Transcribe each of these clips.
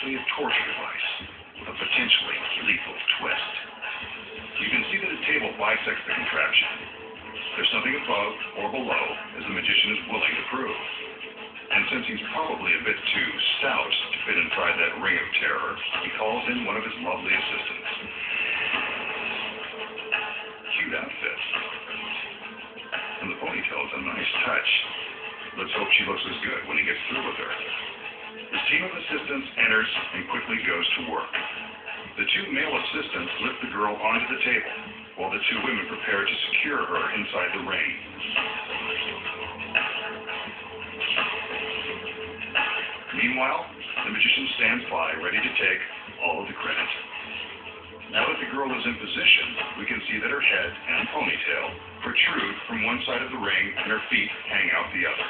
obviously a torture device with a potentially lethal twist. You can see that a table bisects the contraption. There's something above or below, as the magician is willing to prove. And since he's probably a bit too stout to fit inside that ring of terror, he calls in one of his lovely assistants. Cute outfit. And the ponytail is a nice touch. Let's hope she looks as good when he gets through with her. His team of assistants enters and quickly goes to work. The two male assistants lift the girl onto the table, while the two women prepare to secure her inside the ring. Meanwhile, the magician stands by, ready to take all of the credit. Now that the girl is in position, we can see that her head and ponytail protrude from one side of the ring and her feet hang out the other.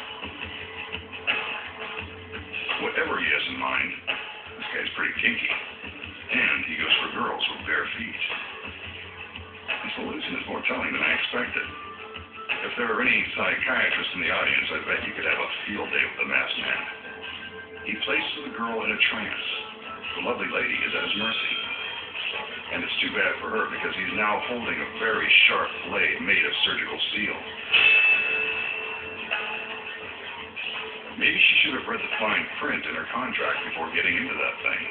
Whatever he has in mind, this guy's pretty kinky. And he goes for girls with bare feet. This illusion is more telling than I expected. If there are any psychiatrists in the audience, I bet you could have a field day with the masked man. He places the girl in a trance. The lovely lady is at his mercy. And it's too bad for her because he's now holding a very sharp blade made of surgical steel. Maybe she should have read the fine print in her contract before getting into that thing.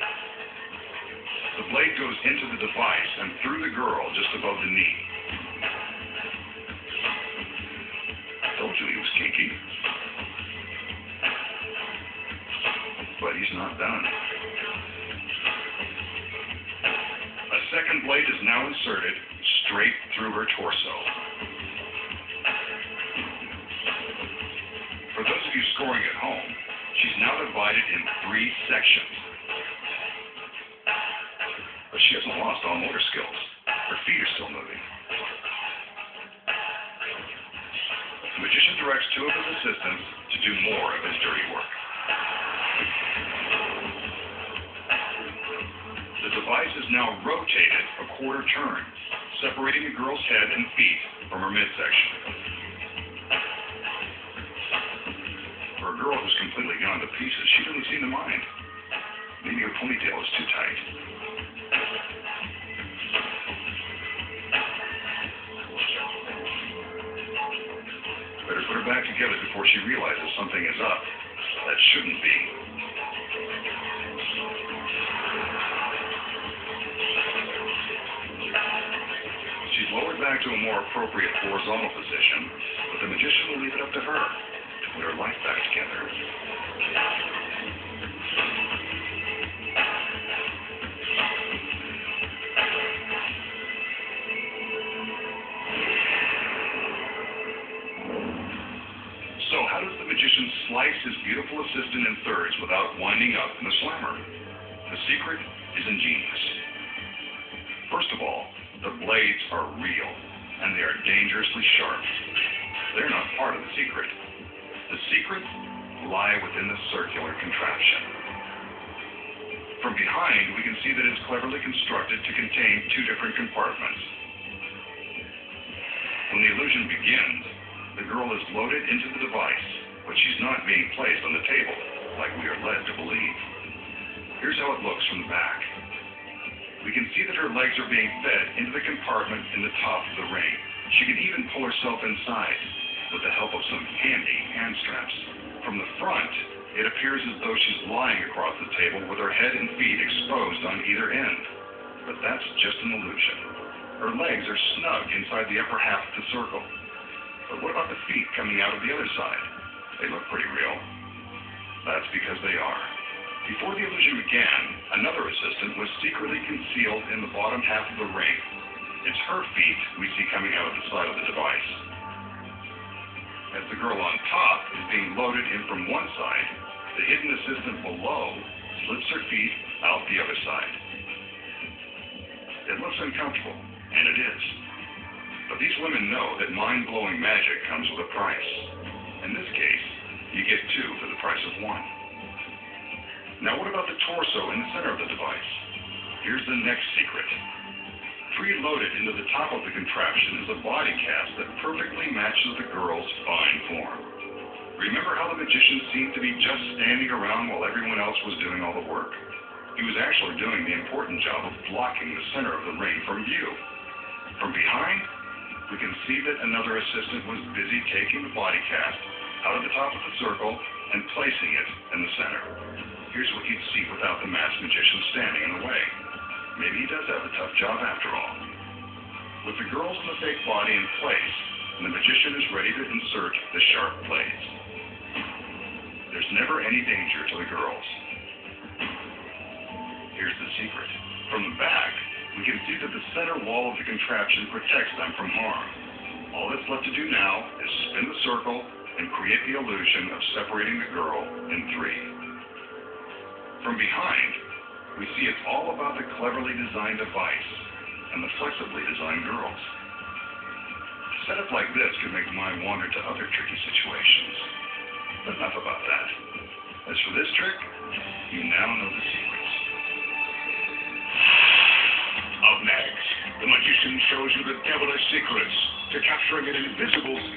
The blade goes into the device and through the girl just above the knee. I told you he was kinky. But he's not done. A second blade is now inserted straight through her torso. For those of you scoring at home, she's now divided in 3 sections. But she hasn't lost all motor skills. Her feet are still moving. The magician directs 2 of his assistants to do more of his dirty work. The device is now rotated a quarter turn, separating the girl's head and feet from her midsection. For a girl who's completely gone to pieces, she doesn't seem to mind. Maybe her ponytail is too tight. Better put her back together before she realizes something is up. That shouldn't be. She's lowered back to a more appropriate horizontal position, but the magician will leave it up to her to put her life back together. So how does the magician slice his beautiful assistant in thirds without winding up in the slammer? The secret is ingenious. First of all, the blades are real, and they are dangerously sharp. They're not part of the secret. The secret lies within the circular contraption. From behind, we can see that it's cleverly constructed to contain 2 different compartments. When the illusion begins, the girl is loaded into the device, but she's not being placed on the table, like we are led to believe. Here's how it looks from the back. We can see that her legs are being fed into the compartment in the top of the ring. She can even pull herself inside with the help of some handy hand straps. From the front, it appears as though she's lying across the table with her head and feet exposed on either end. But that's just an illusion. Her legs are snug inside the upper half of the circle. But what about the feet coming out of the other side? They look pretty real. That's because they are. Before the illusion began, another assistant was secretly concealed in the bottom half of the ring. It's her feet we see coming out of the side of the device. As the girl on top is being loaded in from one side, the hidden assistant below slips her feet out the other side. It looks uncomfortable, and it is. But these women know that mind-blowing magic comes with a price. In this case, you get 2 for the price of 1. Now what about the torso in the center of the device? Here's the next secret. Preloaded into the top of the contraption is a body cast that perfectly matches the girl's fine form. Remember how the magician seemed to be just standing around while everyone else was doing all the work? He was actually doing the important job of blocking the center of the ring from view. From behind, we can see that another assistant was busy taking the body cast out of the top of the circle and placing it in the center. Here's what you'd see without the masked magician standing in the way. Maybe he does have a tough job after all. With the girls in the fake body in place, and the magician is ready to insert the sharp blades. There's never any danger to the girls. Here's the secret. From the back, we can see that the center wall of the contraption protects them from harm. All that's left to do now is spin the circle and create the illusion of separating the girl in three. From behind, we see it's all about the cleverly designed device and the flexibly designed girls. A setup like this could make the mind wander to other tricky situations. But enough about that. As for this trick, you now know the secrets. Up next, the magician shows you the devilish secrets to capturing an invisible spirit.